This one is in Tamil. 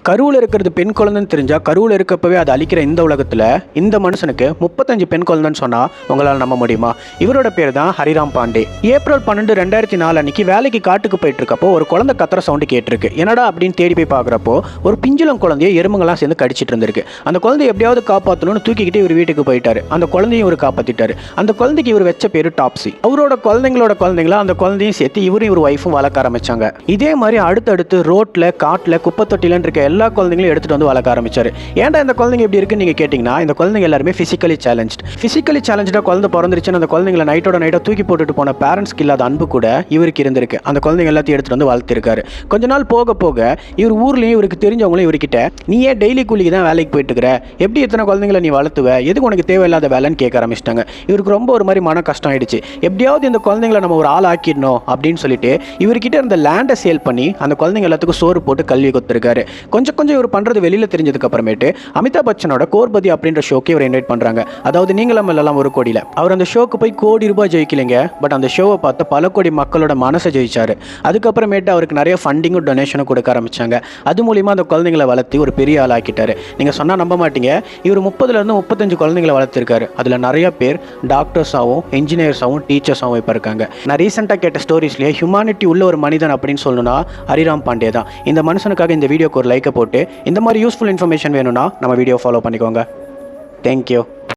கருவில் இருக்கிறது பெண் குழந்தைன்னு தெரிஞ்சால் கருவில் இருக்கப்பவே அதை அழிக்கிற இந்த உலகத்தில் இந்த மனுஷனுக்கு 35 பெண் குழந்தைன்னு சொன்னால் உங்களால் நம்ப முடியுமா? இவரோட பேர் தான் ஹரிராம் பாண்டே. ஏப்ரல் 12, 2004 அன்னைக்கு வேலைக்கு காட்டுக்கு போயிட்டு இருக்கப்போ ஒரு குழந்தை கத்துற சவுண்டு கேட்டிருக்கு. என்னடா அப்படின்னு தேடி போய் பார்க்குறப்போ ஒரு பிஞ்சுலம் குழந்தைய எறும்புங்களாம் சேர்ந்து கடிச்சிட்டு இருந்திருக்கு. அந்த குழந்தைய எப்படியாவது காப்பாற்றணும்னு தூக்கிக்கிட்டு இவர் வீட்டுக்கு போயிட்டாரு. அந்த குழந்தையும் இவர் காப்பாற்றிட்டாரு. அந்த குழந்தைக்கு இவர் வச்ச பேர் டாப்ஸி. அவரோட குழந்தைங்களா அந்த குழந்தையும் சேர்த்து இவரும் இவர் ஒய்ஃபும் வளர்க்க ஆரம்பிச்சாங்க. இதே மாதிரி அடுத்தடுத்து ரோட்ல, காட்டில், குப்பை தொட்டிலன்னு இருக்க எல்லா குழந்தைங்களையும் எடுத்துட்டு வந்து வளர்க்க ஆரம்பிச்சாரு. ஏன்டா இந்த குழந்தைங்க எப்படி இருக்குன்னு நீங்க கேட்டீங்கன்னா, இந்த குழந்தைங்க எல்லாருமே பிசிக்கலி சேலஞ்சா குழந்தை பிறந்துருச்சுன்னு அந்த குழந்தைங்களை நைட்டா தூக்கி போட்டுட்டு போன பேரண்ட்ஸ்க்கு இல்லாத அன்பு கூட இவருக்கு இருந்திருக்கு. அந்த குழந்தைங்க எல்லாத்தையும் எடுத்துட்டு வந்து வளர்த்திருக்காரு. கொஞ்ச நாள் போக போக இவர் ஊர்லயும் இவருக்கு தெரிஞ்சவங்களும் இவர்கிட்ட, நீ ஏன் டெய்லி கூலிக்கு தான் வேலைக்கு போயிட்டு இருக்கிற, எப்படி எத்தனை குழந்தைங்களை நீ வளர்த்துவ, எதுக்கு உனக்கு தேவையில்லாத வேலைன்னு கேட்க ஆரம்பிச்சிட்டாங்க. இவருக்கு ரொம்ப ஒரு மாதிரி மன கஷ்டம் ஆயிடுச்சு. எப்படியாவது இந்த குழந்தைங்களை நம்ம ஒரு ஆள் ஆக்கிடணும் அப்படின்னு சொல்லிட்டு இவர்கிட்ட இருந்த லேண்டை சேல் பண்ணி அந்த குழந்தைங்க எல்லாத்துக்கும் சோறு போட்டு கல்வி கொடுத்துருக்காரு. கொஞ்சம் இவர் பண்றது வெளியில தெரிஞ்சதுக்கு அப்புறமேட்டு அமிதாப் பச்சனோட கோர்பதி அப்படின்ற ஷோக்கு இவர் இன்வைட் பண்றாங்க. அதாவது நீங்களும் எல்லாம் ஒரு கோடியில. அவர் அந்த ஷோக்கு போய் கோடி ரூபாய் ஜெயிக்கலைங்க. பட் அந்த ஷோவை பார்த்து பல கோடி மக்களோட மனசை ஜெயிச்சாரு. அதுக்கப்புறமேட்டு அவருக்கு நிறைய ஃபண்டிங்கும் டொனேஷனும் கொடுக்க ஆரம்பிச்சாங்க. அது மூலியமா அந்த குழந்தைங்களை வளர்த்து ஒரு பெரிய ஆள் ஆக்கிட்டாரு. நீங்க சொன்னா நம்ப மாட்டீங்க, இவர் 30ல இருந்து 35 குழந்தைங்களை வளர்த்திருக்காரு. அதுல நிறைய பேர் டாக்டர்ஸாவும், இன்ஜினியர்ஸாவும், டீச்சர்ஸாவும் இப்ப இருக்காங்க. நான் ரீசெண்டா கேட்ட ஸ்டோரிஸ்லயே ஹியூமானிட்டி உள்ள ஒரு மனிதன் அப்படின்னு சொல்லணும்னா ஹரிராம் பாண்டே தான். இந்த மனுஷனுக்காக இந்த வீடியோக்கு ஒரு லைக்கை போட்டு இந்த மாதிரி யூஸ்ஃபுல் இன்ஃபர்மேஷன் வேணும்னா நம்ம வீடியோ ஃபாலோ பண்ணிக்கோங்க. தேங்க்யூ.